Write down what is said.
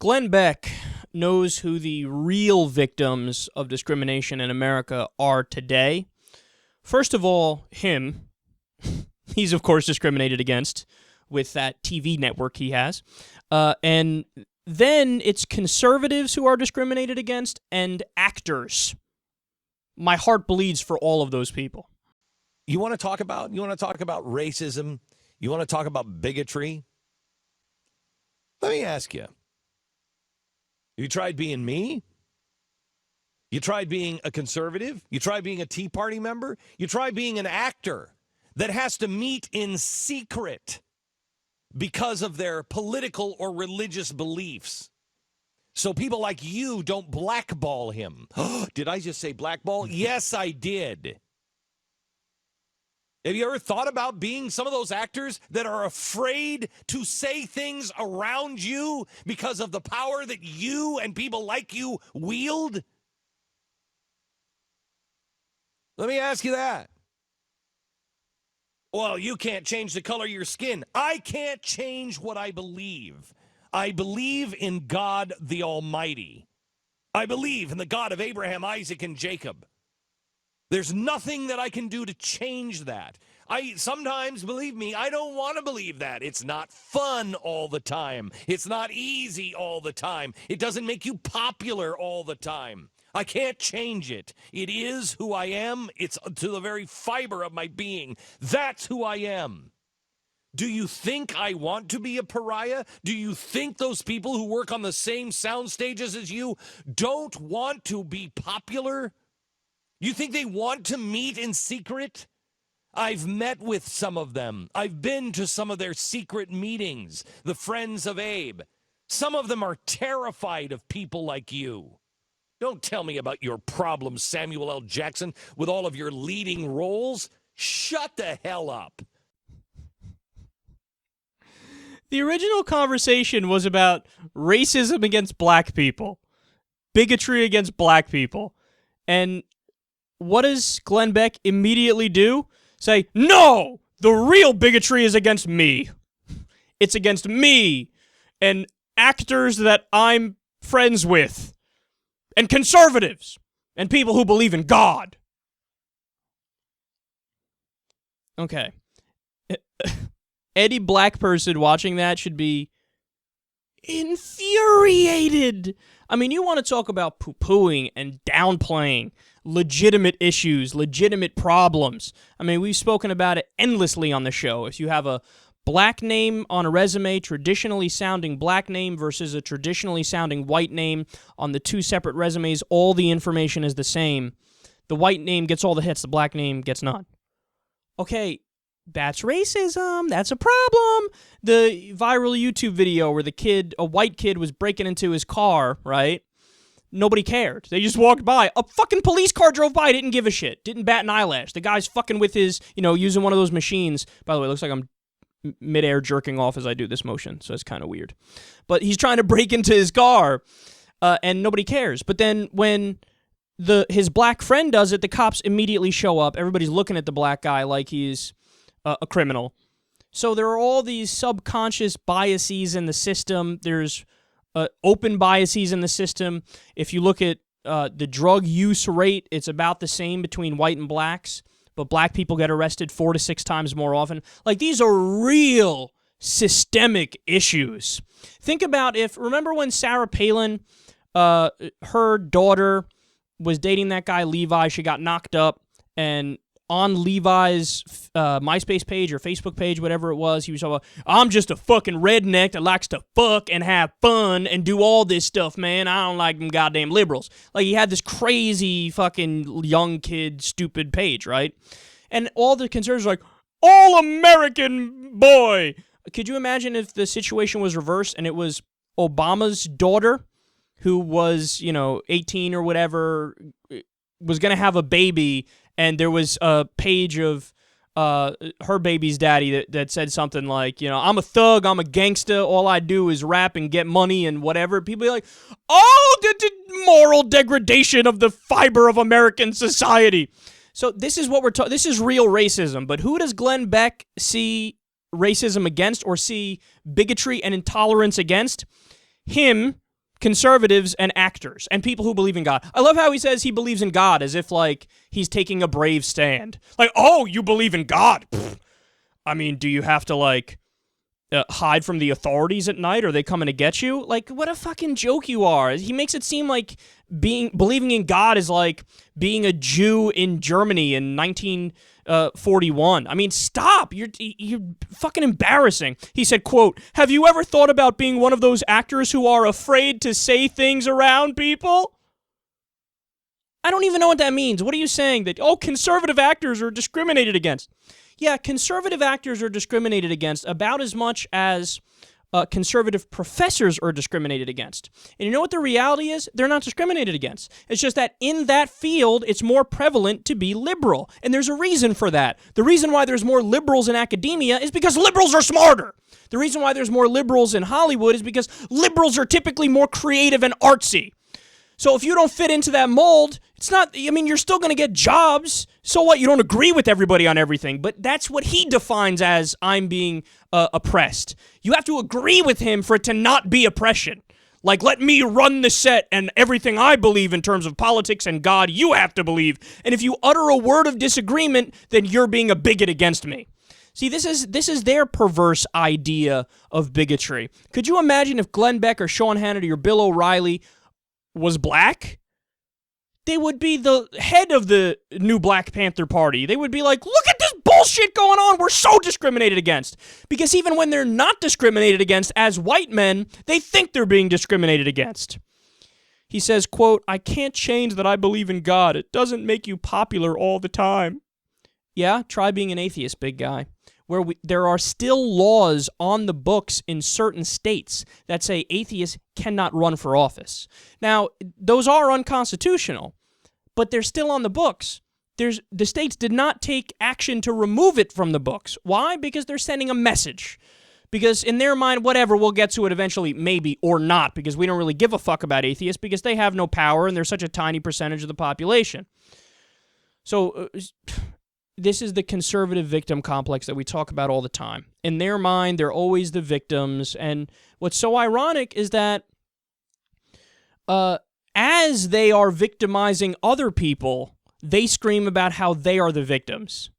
Glenn Beck knows who the real victims of discrimination in America are today. First of all, him. He's, of course, discriminated against with that TV network he has. And then it's conservatives who are discriminated against and actors. My heart bleeds for all of those people. You want to talk about racism? You want to talk about bigotry? Let me ask you. You tried being me? You tried being a conservative? You tried being a Tea Party member? You tried being an actor that has to meet in secret because of their political or religious beliefs. So people like you don't blackball him. Did I just say blackball? Yes, I did. Have you ever thought about being some of those actors that are afraid to say things around you because of the power that you and people like you wield? Let me ask you that. Well, you can't change the color of your skin. I can't change what I believe. I believe in God the Almighty. I believe in the God of Abraham, Isaac, and Jacob. There's nothing that I can do to change that. Sometimes, believe me, I don't want to believe that. It's not fun all the time. It's not easy all the time. It doesn't make you popular all the time. I can't change it. It is who I am. It's to the very fiber of my being. That's who I am. Do you think I want to be a pariah? Do you think those people who work on the same sound stages as you don't want to be popular? You think they want to meet in secret? I've met with some of them. I've been to some of their secret meetings, the Friends of Abe. Some of them are terrified of people like you. Don't tell me about your problems, Samuel L. Jackson, with all of your leading roles. Shut the hell up. The original conversation was about racism against black people, bigotry against black people. And what does Glenn Beck immediately do? Say, no, the real bigotry is against me. It's against me and actors that I'm friends with and conservatives and people who believe in God. Okay. Any black person watching that should be infuriated. I mean, you want to talk about poo-pooing and downplaying legitimate issues, legitimate problems. I mean, we've spoken about it endlessly on the show. If you have a black name on a resume, traditionally sounding black name versus a traditionally sounding white name on the two separate resumes, all the information is the same. The white name gets all the hits, the black name gets none. Okay, that's racism. That's a problem. The viral YouTube video where a white kid was breaking into his car, right? Nobody cared. They just walked by. A fucking police car drove by, didn't give a shit. Didn't bat an eyelash. The guy's fucking with his, using one of those machines. By the way, it looks like I'm midair jerking off as I do this motion, so it's kind of weird. But he's trying to break into his car, and nobody cares. But then when his black friend does it, the cops immediately show up. Everybody's looking at the black guy like he's a criminal. So there are all these subconscious biases in the system. There's open biases in the system. If you look at the drug use rate, it's about the same between white and blacks, but black people get arrested 4 to 6 times more often. Like, these are real systemic issues. Think about remember when Sarah Palin, her daughter was dating that guy Levi, she got knocked up, and on Levi's MySpace page or Facebook page, whatever it was, he was talking about, I'm just a fucking redneck that likes to fuck and have fun and do all this stuff, man. I don't like them goddamn liberals. Like, he had this crazy fucking young kid stupid page, right? And all the conservatives were like, all-American boy. Could you imagine if the situation was reversed and it was Obama's daughter who was, 18 or whatever, was going to have a baby, and there was a page of her baby's daddy that said something like, I'm a thug, I'm a gangster, all I do is rap and get money and whatever. People be like, oh, the moral degradation of the fiber of American society. So this is what we're talking. This is real racism. But who does Glenn Beck see racism against or see bigotry and intolerance against? Him conservatives and actors and people who believe in God. I love how he says he believes in God as if, like, he's taking a brave stand. Like, oh, you believe in God? Pfft. I mean, do you have to, like, hide from the authorities at night? Are they coming to get you? Like, what a fucking joke you are. He makes it seem like believing in God is like being a Jew in Germany in 1941. I mean, stop. You're fucking embarrassing. He said, quote, "Have you ever thought about being one of those actors who are afraid to say things around people?" I don't even know what that means. What are you saying? That, oh, conservative actors are discriminated against? Yeah, conservative actors are discriminated against about as much as conservative professors are discriminated against. And you know what the reality is? They're not discriminated against. It's just that in that field, it's more prevalent to be liberal. And there's a reason for that. The reason why there's more liberals in academia is because liberals are smarter. The reason why there's more liberals in Hollywood is because liberals are typically more creative and artsy. So if you don't fit into that mold, it's not, I mean, you're still going to get jobs. So what? You don't agree with everybody on everything, but that's what he defines as I'm being oppressed. You have to agree with him for it to not be oppression. Like, let me run the set and everything I believe in terms of politics and God, you have to believe. And if you utter a word of disagreement, then you're being a bigot against me. See, this is their perverse idea of bigotry. Could you imagine if Glenn Beck or Sean Hannity or Bill O'Reilly was black? They would be the head of the new Black Panther Party. They would be like, look at this bullshit going on. We're so discriminated against. Because even when they're not discriminated against as white men, they think they're being discriminated against. He says, quote, "I can't change that I believe in God. It doesn't make you popular all the time." Yeah, try being an atheist, big guy. There are still laws on the books in certain states that say atheists cannot run for office. Now, those are unconstitutional, but they're still on the books. The states did not take action to remove it from the books. Why? Because they're sending a message. Because in their mind, whatever, we'll get to it eventually, maybe, or not, because we don't really give a fuck about atheists because they have no power and they're such a tiny percentage of the population. So this is the conservative victim complex that we talk about all the time. In their mind, they're always the victims. And what's so ironic is that as they are victimizing other people, they scream about how they are the victims.